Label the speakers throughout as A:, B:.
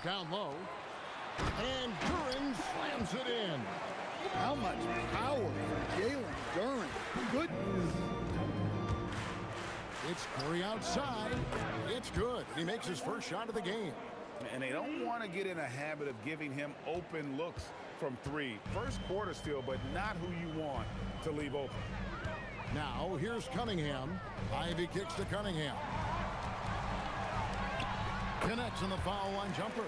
A: Down low. And Duren slams it in.
B: How much power for Jalen Duren. Goodness.
A: It's Curry outside. It's good. He makes his first shot of the game.
C: And they don't want to get in a habit of giving him open looks from three. First quarter still, but not who you want to leave open.
A: Now, here's Cunningham. Ivy kicks to Cunningham. Connects on the foul line jumper.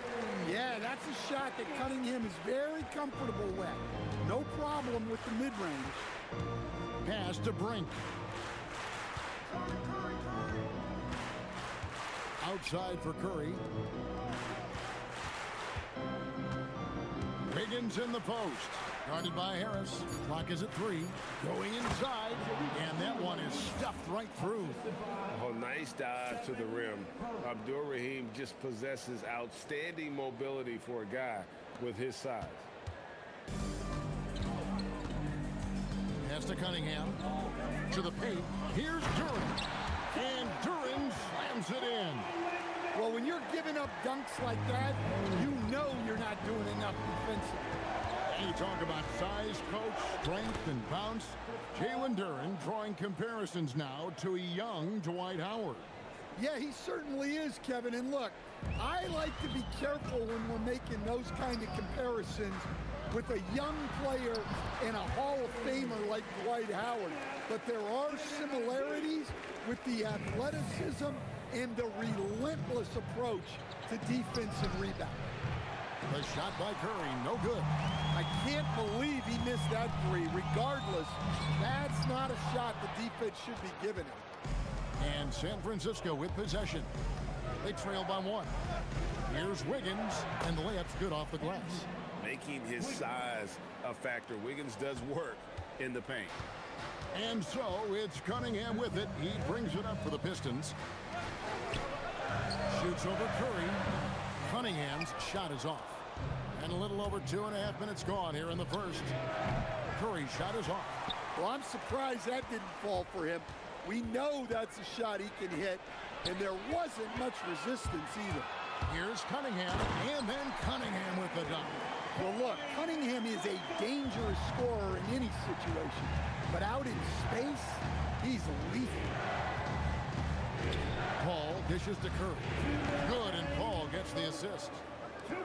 B: Yeah, that's a shot that Cunningham is very comfortable with. No problem with the mid-range.
A: Pass to Brink. Outside for Curry. Wiggins in the post. Guarded by Harris. Clock is at 3. Going inside. And that one is stuffed right through.
D: Oh, nice dive to the rim. Abdur-Rahim just possesses outstanding mobility for a guy with his size.
A: Pass to Cunningham. To the paint. Here's Duren. And Duren slams it in.
B: Well, when you're giving up dunks like that, you know you're not doing enough defensively.
A: And you talk about size, coach, strength, and bounce. Jalen Duren drawing comparisons now to a young Dwight Howard.
B: Yeah, he certainly is, Kevin. And look, I like to be careful when we're making those kind of comparisons with a young player and a Hall of Famer like Dwight Howard. But there are similarities with the athleticism and the relentless approach to defense and rebound.
A: The shot by Curry, no good.
B: I can't believe he missed that three. Regardless, that's not a shot the defense should be giving him.
A: And San Francisco with possession. They trail by 1. Here's Wiggins, and the layup's good off the glass.
D: Making his size a factor. Wiggins does work in the paint.
A: And so it's Cunningham with it. He brings it up for the Pistons. Shoots over Curry. Cunningham's shot is off. And a little over 2.5 minutes gone here in the first. Curry's shot is off.
B: Well, I'm surprised that didn't fall for him. We know that's a shot he can hit, and there wasn't much resistance either.
A: Here's Cunningham, and then Cunningham with the dunk.
B: Well, look, Cunningham is a dangerous scorer in any situation, but out in space, he's lethal.
A: Paul dishes to Curry. Good, and Paul gets the assist.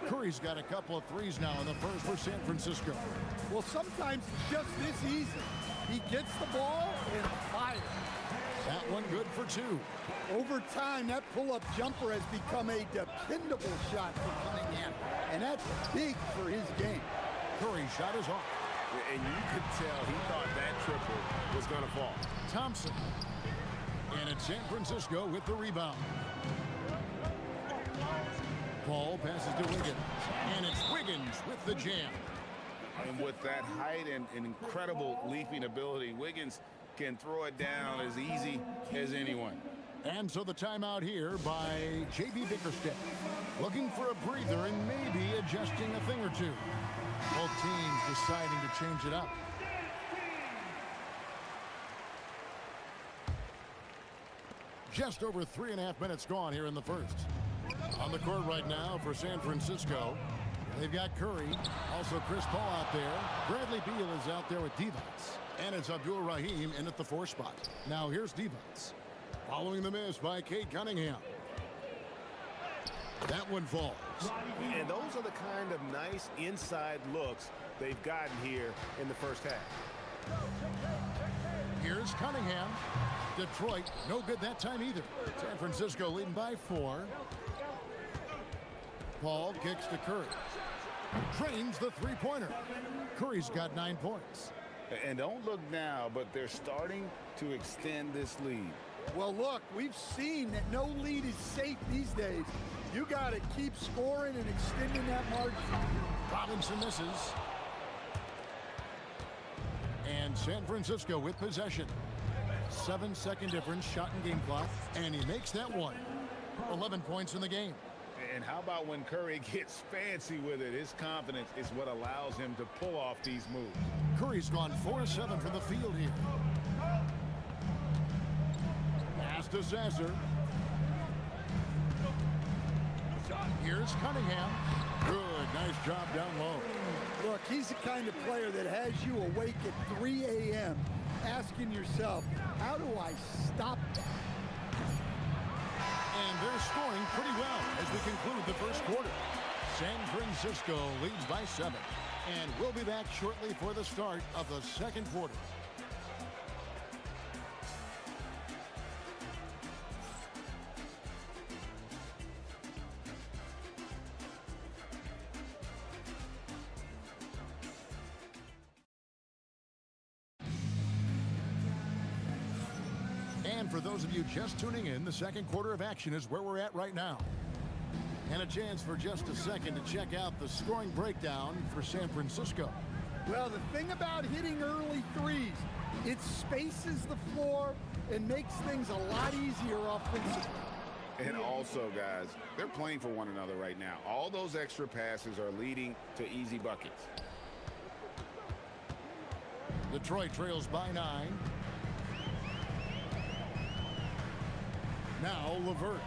A: Curry's got a couple of threes now in the first for San Francisco.
B: Well, sometimes it's just this easy. He gets the ball and fires.
A: That one good for 2.
B: Over time, that pull-up jumper has become a dependable shot for Cunningham, and that's big for his game.
A: Curry's shot is off.
D: And you could tell he thought that triple was going to fall.
A: Thompson. And it's San Francisco with the rebound. Paul passes to Wiggins. And it's Wiggins with the jam.
C: And with that height and incredible leaping ability, Wiggins can throw it down as easy as anyone.
A: And so the timeout here by J.B. Bickerstaff. Looking for a breather and maybe adjusting a thing or two. Both teams deciding to change it up. Just over 3.5 minutes gone here in the first. On the court right now for San Francisco, they've got Curry, also Chris Paul out there. Bradley Beal is out there with Divac. And it's Abdur-Rahim in at the 4 spot. Now here's Divac. Following the miss by Cade Cunningham. That one falls.
D: And those are the kind of nice inside looks they've gotten here in the first half.
A: Here's Cunningham. Detroit, no good that time either. San Francisco leading by 4. Paul kicks to Curry. Drains the three-pointer. Curry's got 9 points.
C: And don't look now, but they're starting to extend this lead.
B: Well, look, we've seen that no lead is safe these days. You got to keep scoring and extending that margin.
A: Robinson misses. And San Francisco with possession. 7-second difference, shot and game clock, and he makes that one. 11 points in the game.
C: And how about when Curry gets fancy with it? His confidence is what allows him to pull off these moves.
A: Curry's gone 4-7 from the field here. Pass to Sasser. Here's Cunningham. Good. Nice job down low.
B: Look, he's the kind of player that has you awake at 3 a.m. asking yourself, how do I stop that?
A: And they're scoring pretty well as we conclude the first quarter. San Francisco leads by 7. And we'll be back shortly for the start of the second quarter. And for those of you just tuning in, the second quarter of action is where we're at right now. And a chance for just a second to check out the scoring breakdown for San Francisco.
B: Well, the thing about hitting early threes, it spaces the floor and makes things a lot easier offensively.
C: And also, guys, they're playing for one another right now. All those extra passes are leading to easy buckets.
A: Detroit trails by 9. Now LeVert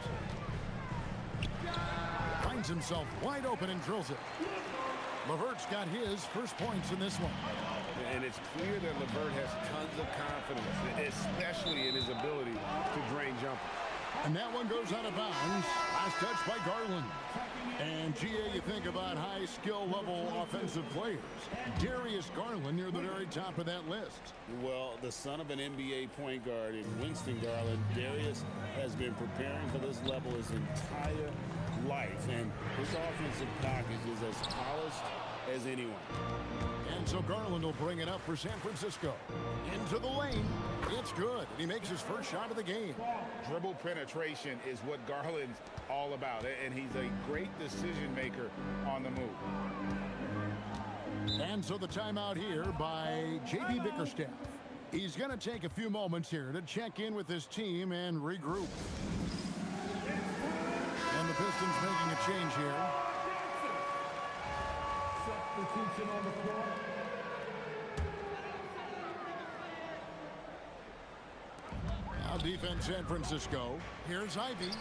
A: finds himself wide open and drills it. LeVert's got his first points in this one.
D: And it's clear that LeVert has tons of confidence, especially in his ability to drain jumpers.
A: And that one goes out of bounds. Last touch by Garland. And, GA, you think about high skill level offensive players. Darius Garland near the very top of that list.
D: Well, the son of an NBA point guard in Winston Garland, Darius has been preparing for this level his entire life. And his offensive package is as polished as anyone.
A: And so Garland will bring it up for San Francisco. Into the lane. It's good. And he makes his first shot of the game.
C: Dribble penetration is what Garland's all about. And he's a great decision maker on the move.
A: And so the timeout here by J.B. Bickerstaff. He's going to take a few moments here to check in with his team and regroup. And the Pistons making a change here. Substitution on the floor. Now defense San Francisco. Here's Ivy.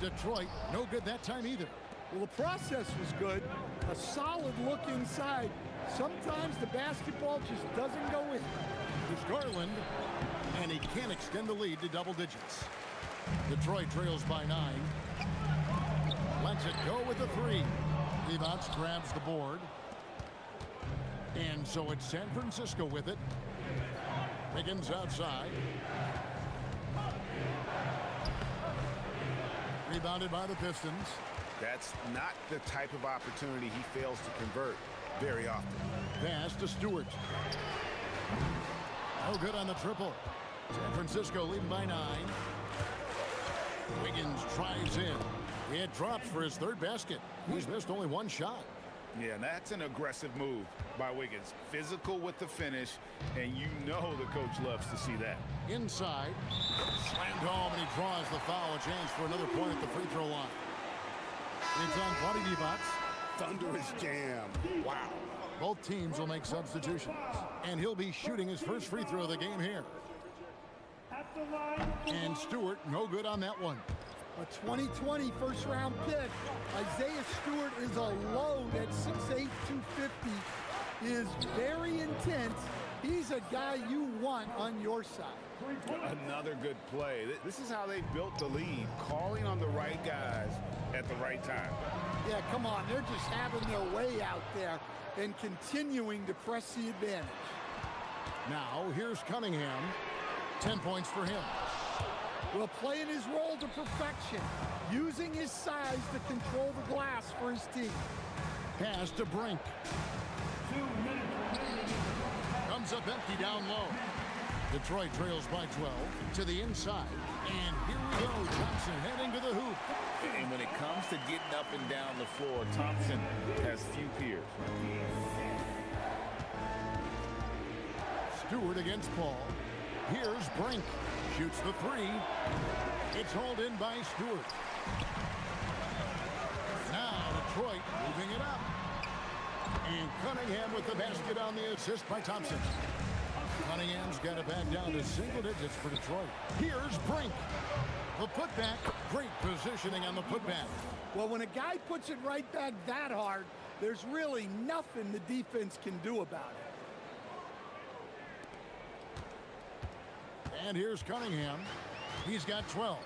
A: Detroit, no good that time either.
B: Well, the process was good. A solid look inside. Sometimes the basketball just doesn't go in.
A: There's Garland, and he can't extend the lead to double digits. Detroit trails by 9. Lets it go with a 3. Levots grabs the board. And so it's San Francisco with it. Wiggins outside. Rebounded by the Pistons.
C: That's not the type of opportunity he fails to convert very often.
A: Pass to Stewart. No good on the triple. San Francisco leading by 9. Wiggins drives in. It drops for his third basket. He's missed only one shot.
C: Yeah, and that's an aggressive move by Wiggins. Physical with the finish, and you know the coach loves to see that.
A: Inside. Slammed home, and he draws the foul. A chance for another point at the free throw line. It's on Vlade Divac.
C: Thunderous jam. Wow.
A: Both teams will make substitutions. And he'll be shooting his first free throw of the game here. And Stewart, no good on that one.
B: A 2020 first-round pick. Isaiah Stewart is a load at 6'8", 250. Is very intense. He's a guy you want on your side.
C: Another good play. This is how they built the lead, calling on the right guys at the right time.
B: Yeah, come on. They're just having their way out there and continuing to press the advantage.
A: Now, here's Cunningham. 10 points for him.
B: Well, playing his role to perfection, using his size to control the glass for his team.
A: Pass to Brink. Comes up empty down low. Detroit trails by 12 to the inside. And here we go. Thompson heading to the hoop.
C: And when it comes to getting up and down the floor, Thompson has few peers.
A: Stewart against Paul. Here's Brink. Shoots the 3. It's hauled in by Stewart. Now Detroit moving it up. And Cunningham with the basket on the assist by Thompson. Cunningham's got it back down to single digits for Detroit. Here's Brink. The putback, great positioning on the putback.
B: Well, when a guy puts it right back that hard, there's really nothing the defense can do about it.
A: And here's Cunningham. He's got 12.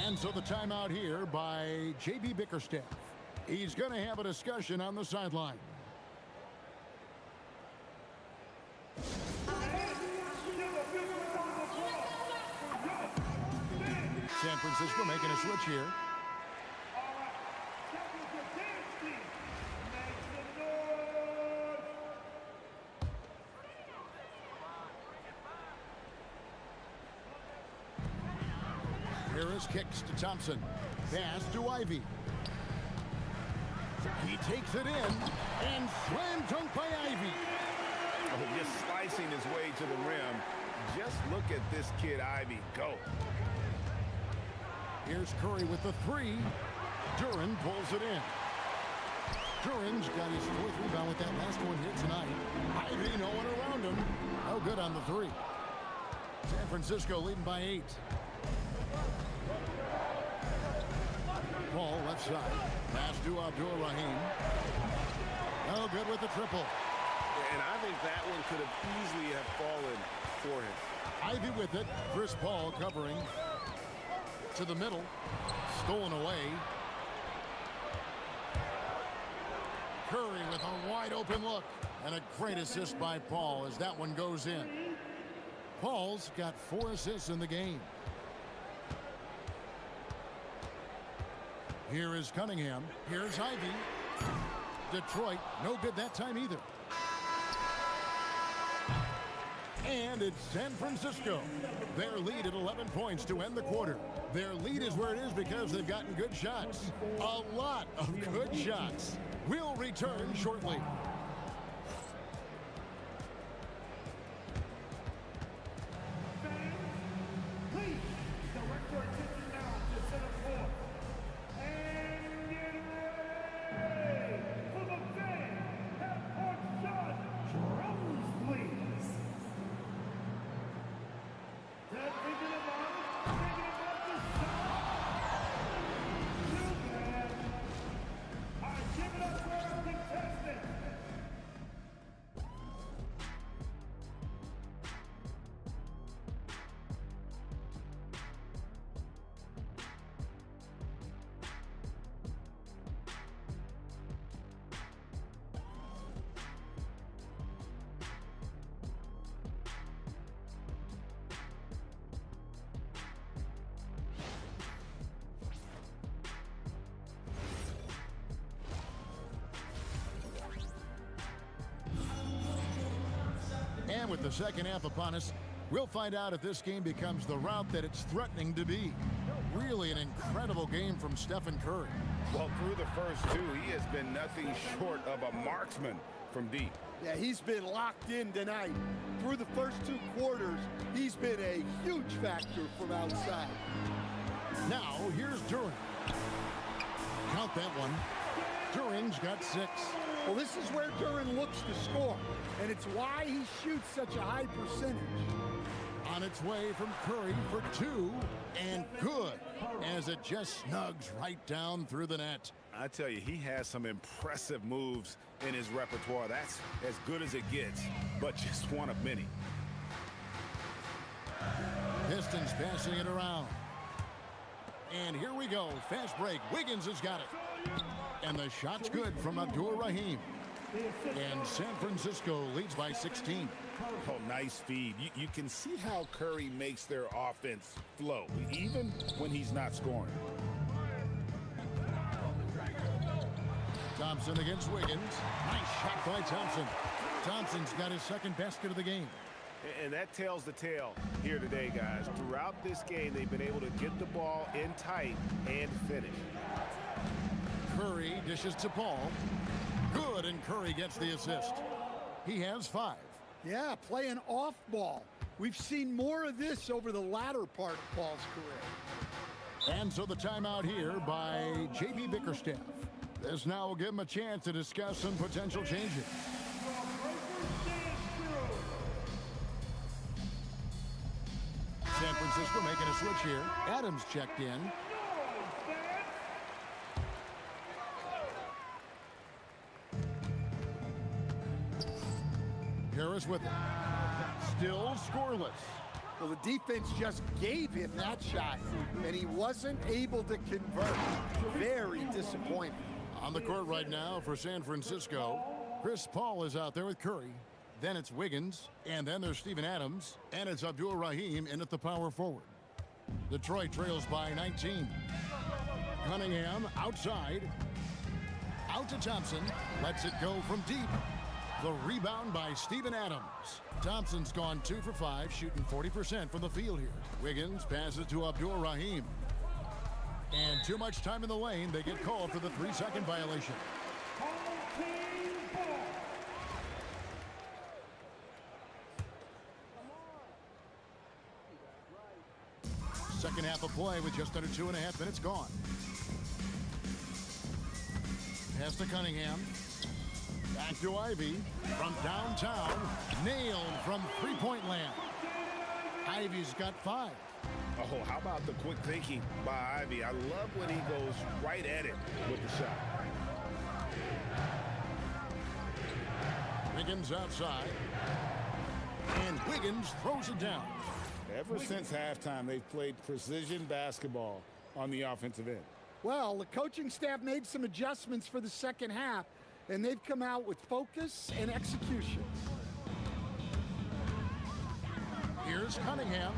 A: And so the timeout here by J.B. Bickerstaff. He's going to have a discussion on the sideline. San Francisco making a switch here. Harris kicks to Thompson. Pass to Ivy. He takes it in and slam dunk by Ivy.
C: Oh, just slicing his way to the rim. Just look at this kid, Ivy, go.
A: Here's Curry with the three. Duren pulls it in. Duren's got his fourth rebound with that last one here tonight. Ivy, no one around him. No good on the three. San Francisco leading by 8. Paul left side. Pass to Abdul-Rahim. No good with the triple.
C: And I think that one could have easily have fallen for him.
A: Ivy with it. Chris Paul covering. To the middle. Stolen away. Curry with a wide open look. And a great assist by Paul as that one goes in. Paul's got 4 assists in the game. Here is Cunningham. Here's Ivy. Detroit, no good that time either. And it's San Francisco. Their lead at 11 points to end the quarter. Their lead is where it is because they've gotten good shots. A lot of good shots. We'll return shortly. And with the second half upon us, we'll find out if this game becomes the route that it's threatening to be. Really an incredible game from Stephen Curry.
C: Well, through the first 2, he has been nothing short of a marksman from deep.
B: Yeah, he's been locked in tonight. Through the first 2 quarters, he's been a huge factor from outside.
A: Now, here's Duren. Count that one. Duren's got 6.
B: Well, this is where Duren looks to score, and it's why he shoots such a high percentage.
A: On its way from Curry for 2, and good, as it just snugs right down through the net.
C: I tell you, he has some impressive moves in his repertoire. That's as good as it gets, but just one of many.
A: Pistons passing it around. And here we go, fast break. Wiggins has got it. And the shot's good from Abdul-Rahim. And San Francisco leads by 16.
C: Oh, nice feed. You can see how Curry makes their offense flow, even when he's not scoring.
A: Thompson against Wiggins. Nice shot by Thompson. Thompson's got his second basket of the game.
C: And that tells the tale here today, guys. Throughout this game, they've been able to get the ball in tight and finish.
A: Curry dishes to Paul. Good, and Curry gets the assist. He has 5.
B: Yeah, playing off ball. We've seen more of this over the latter part of Paul's career.
A: And so the timeout here by J.B. Bickerstaff. This now will give him a chance to discuss some potential changes. San Francisco making a switch here. Adams checked in. Harris with it. Still scoreless.
B: Well, the defense just gave him that shot, and he wasn't able to convert. Very disappointing.
A: On the court right now for San Francisco, Chris Paul is out there with Curry. Then it's Wiggins, and then there's Steven Adams, and it's Abdul Rahim in at the power forward. Detroit trails by 19. Cunningham outside. Out to Thompson. Lets it go from deep. The rebound by Steven Adams. Thompson's gone 2 for 5, shooting 40% from the field here. Wiggins passes to Abdul Rahim. And too much time in the lane. They get called for the 3-second violation. Second half of play with just under 2.5 minutes gone. Pass to Cunningham. Back to Ivy from downtown. Nailed from three-point land. Ivy's got 5.
C: Oh, how about the quick thinking by Ivy? I love when he goes right at it with the shot.
A: Wiggins outside. And Wiggins throws it down.
D: Ever since halftime, they've played precision basketball on the offensive end.
B: Well, the coaching staff made some adjustments for the second half, and they've come out with focus and execution.
A: Here's Cunningham,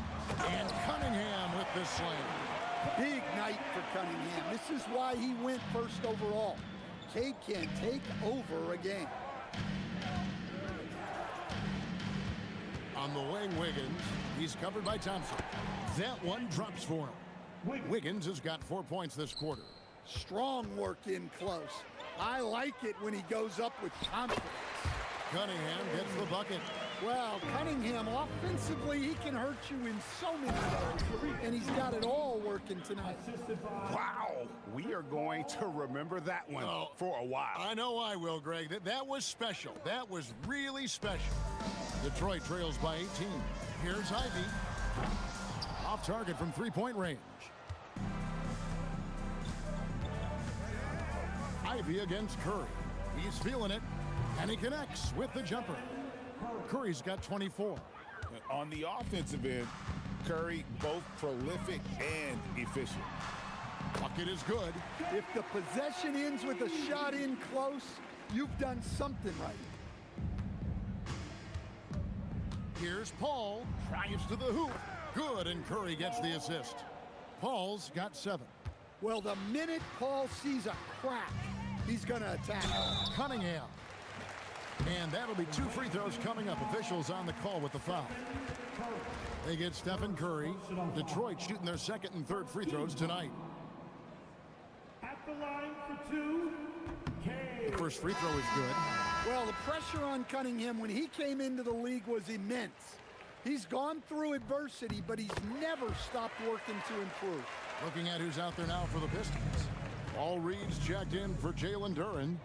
A: and Cunningham with the slam.
B: Big night for Cunningham. This is why he went first overall. Cade can take over a game.
A: On the wing, Wiggins. He's covered by Thompson. That one drops for him. Wiggins has got 4 points this quarter.
B: Strong work in close. I like it when he goes up with confidence.
A: Cunningham gets the bucket.
B: Well, Cunningham, offensively, he can hurt you in so many ways, and he's got it all working tonight.
C: Wow, we are going to remember that one for a while.
A: I know I will, Greg. That was special. That was really special. Detroit trails by 18. Here's Ivy. Off target from three-point range. Ivy against Curry. He's feeling it, and he connects with the jumper. Curry's got 24.
C: On the offensive end, Curry both prolific and efficient.
A: Bucket is good.
B: If the possession ends with a shot in close, you've done something right.
A: Here's Paul. Drives to the hoop. Good, and Curry gets the assist. Paul's got 7.
B: Well, the minute Paul sees a crack, he's going to attack.
A: Cunningham. And that'll be 2 free throws coming up. Officials on the call with the foul. They get Stephen Curry. Detroit shooting their second and third free throws tonight.
E: At the line for 2, Cade.
A: The first free throw is good.
B: Well, the pressure on Cunningham when he came into the league was immense. He's gone through adversity, but he's never stopped working to improve.
A: Looking at who's out there now for the Pistons. Paul Reed's checked in for Jalen Duren.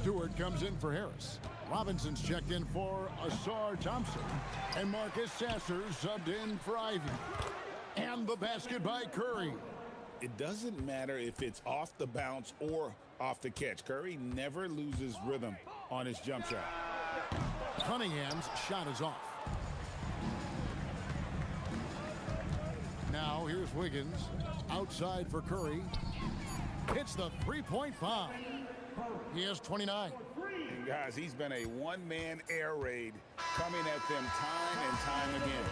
A: Stewart comes in for Harris. Robinson's checked in for Asar Thompson. And Marcus Sasser subbed in for Ivy. And the basket by Curry.
C: It doesn't matter if it's off the bounce or off the catch. Curry never loses rhythm on his jump shot.
A: Cunningham's shot is off. Now here's Wiggins. Outside for Curry. Hits the three-point foul. He has 29.
C: And guys, he's been a one-man air raid coming at them time and time again.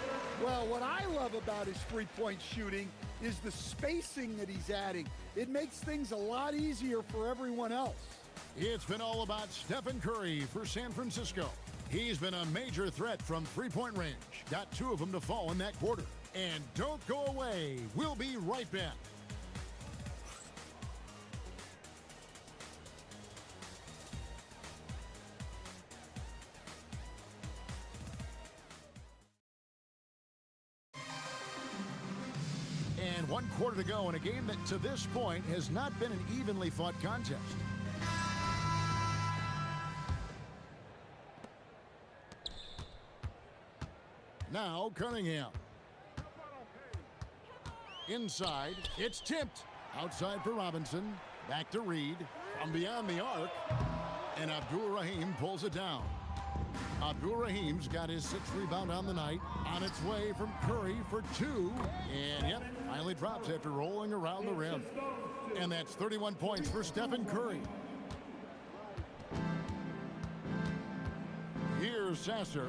B: Well, what I love about his three-point shooting is the spacing that he's adding. It makes things a lot easier for everyone else.
A: It's been all about Stephen Curry for San Francisco. He's been a major threat from three-point range. Got 2 of them to fall in that quarter. And don't go away. We'll be right back. And 1 quarter to go in a game that to this point has not been an evenly fought contest. Now Cunningham. Inside, it's tipped. Outside for Robinson. Back to Reed. From beyond the arc. And Abdur-Rahim pulls it down. Abdur-Rahim's got his 6th rebound on the night. On its way from Curry for 2. And, yep, finally drops after rolling around the rim. And that's 31 points for Stephen Curry. Here's Sasser.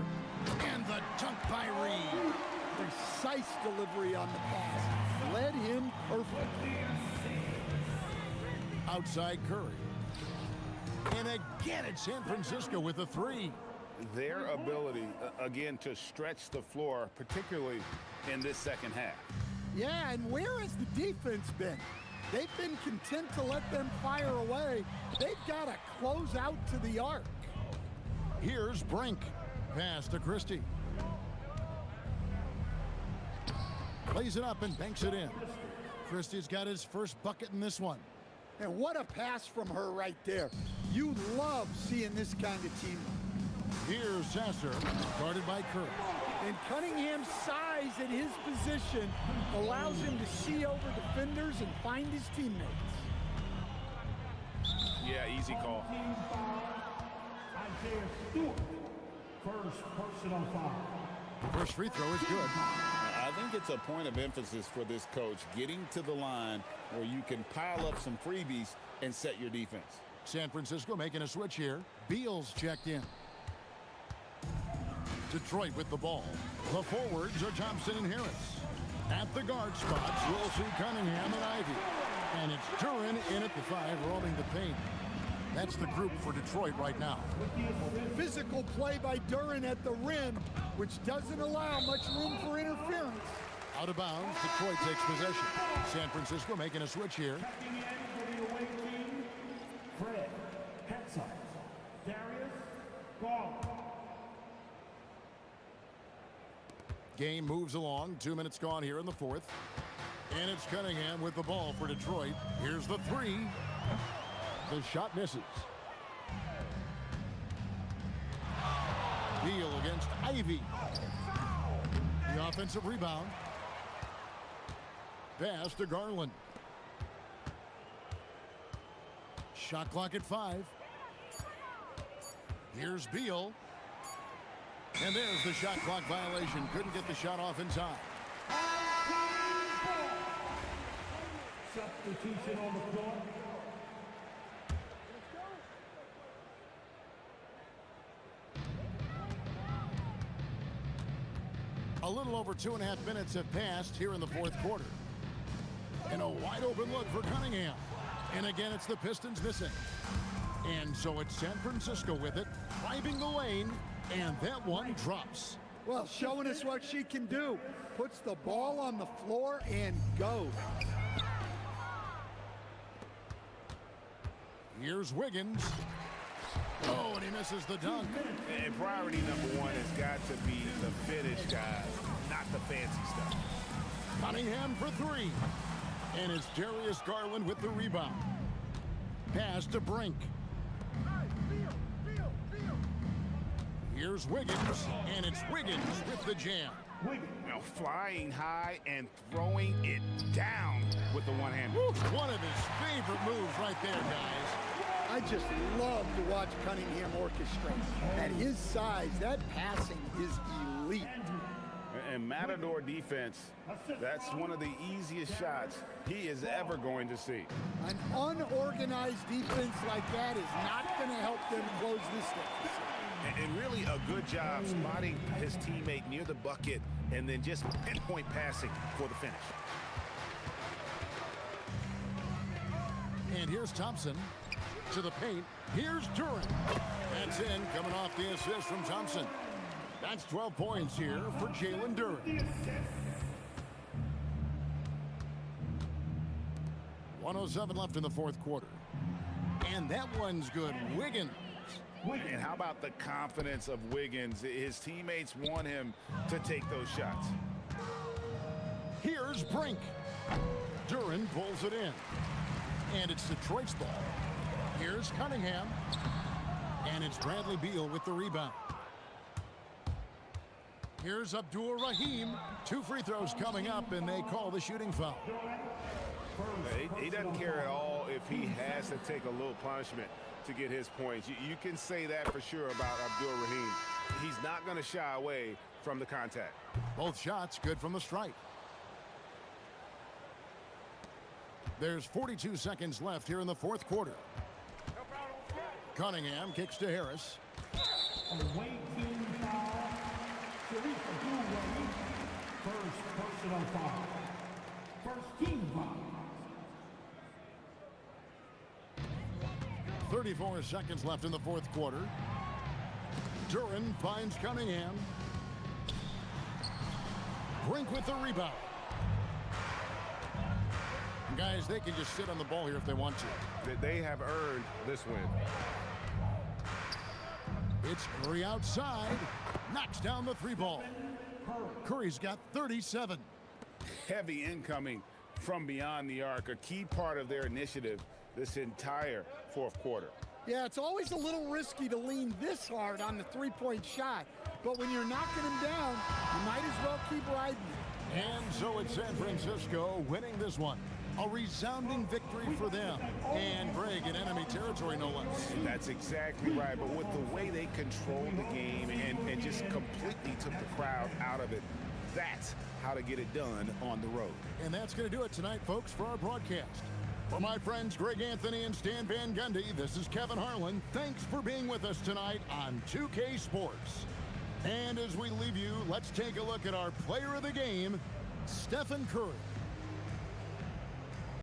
A: And the dunk by Reed.
B: Precise delivery on the pass. Led him perfectly.
A: Outside Curry. And again, it's San Francisco with a 3.
C: Their ability, again, to stretch the floor, particularly in this second half.
B: Yeah, and where has the defense been? They've been content to let them fire away. They've got to close out to the arc.
A: Here's Brink. Pass to Christie. Plays it up and banks it in. Christie's got his first bucket in this one.
B: And what a pass from her right there. You love seeing this kind of team.
A: Here's Sasser, guarded by Curry.
B: And Cunningham's size at his position allows him to see over defenders and find his teammates.
C: Yeah, easy call.
E: Isaiah Stewart, first personal foul.
A: First free throw is good.
D: I think it's a point of emphasis for this coach, getting to the line where you can pile up some freebies and set your defense.
A: San Francisco making a switch here. Beal's checked in. Detroit with the ball. The forwards are Thompson and Harris. At the guard spots, we'll see Cunningham and Ivy. And it's Duren in at the 5, rolling the paint. That's the group for Detroit right now.
B: Physical play by Duren at the rim, which doesn't allow much room for interference.
A: Out of bounds, Detroit takes possession. San Francisco making a switch here.
E: Checking in for the away team, Fred Hetzer, Darius Garland.
A: Game moves along. 2 minutes gone here in the 4th. And it's Cunningham with the ball for Detroit. Here's the 3. The shot misses. Beal against Ivy. The offensive rebound. Pass to Garland. Shot clock at 5. Here's Beal. And there's the shot clock violation. Couldn't get the shot off in time.
E: Substitution on the floor.
A: A little over 2.5 minutes have passed here in the 4th quarter. And a wide open look for Cunningham. And again, it's the Pistons missing. And so it's San Francisco with it, driving the lane, and that one drops.
B: Well, showing us what she can do. Puts the ball on the floor and goes.
A: Here's Wiggins. Oh, and he misses the dunk.
C: And priority number 1 has got to be the finish, guys, not the fancy stuff.
A: Cunningham for 3. And it's Darius Garland with the rebound. Pass to Brink. Here's Wiggins, and it's Wiggins with the jam.
C: Now flying high and throwing it down with the one-hand.
A: One of his favorite moves right there, guys.
B: I just love to watch Cunningham orchestrate. At his size, that passing is elite.
C: And Matador defense, that's one of the easiest shots he is ever going to see.
B: An unorganized defense like that is not going to help them close this deficit.
C: And really a good job spotting his teammate near the bucket and then just pinpoint passing for the finish.
A: And here's Thompson to the paint. Here's Duren. That's in, coming off the assist from Thompson. That's 12 points here for Jalen Duren. 1:07 left in the 4th quarter. And that one's good. Wiggins.
C: And how about the confidence of Wiggins? His teammates want him to take those shots.
A: Here's Brink. Duren pulls it in. And it's Detroit's ball. Here's Cunningham. And it's Bradley Beal with the rebound. Here's Abdul Rahim. 2 free throws coming up, and they call the shooting foul.
C: He doesn't care at all if he has to take a little punishment to get his points. You can say that for sure about Abdul Rahim. He's not going to shy away from the contact.
A: Both shots good from the stripe. There's 42 seconds left here in the fourth quarter. Cunningham kicks to Harris.
E: Away team foul. Sharif Abdul-Rahim. First personal foul. First team foul.
A: 34 seconds left in the fourth quarter. Duran finds Cunningham. Brink with the rebound. Guys, they can just sit on the ball here if they want to.
C: They have earned this win.
A: It's Curry outside. Knocks down the 3 ball. Curry's got 37.
C: Heavy incoming from beyond the arc, a key part of their initiative this entire fourth quarter.
B: Yeah, it's always a little risky to lean this hard on the three-point shot. But when you're knocking him down, you might as well keep riding it.
A: And so it's San Francisco winning this one. A resounding victory for them. And Greg in enemy territory, no less.
C: That's exactly right. But with the way they controlled the game and just completely took the crowd out of it, that's how to get it done on the road.
A: And that's going to do it tonight, folks, for our broadcast. For my friends Greg Anthony and Stan Van Gundy, this is Kevin Harlan. Thanks for being with us tonight on 2K Sports. And as we leave you, let's take a look at our player of the game, Stephen Curry.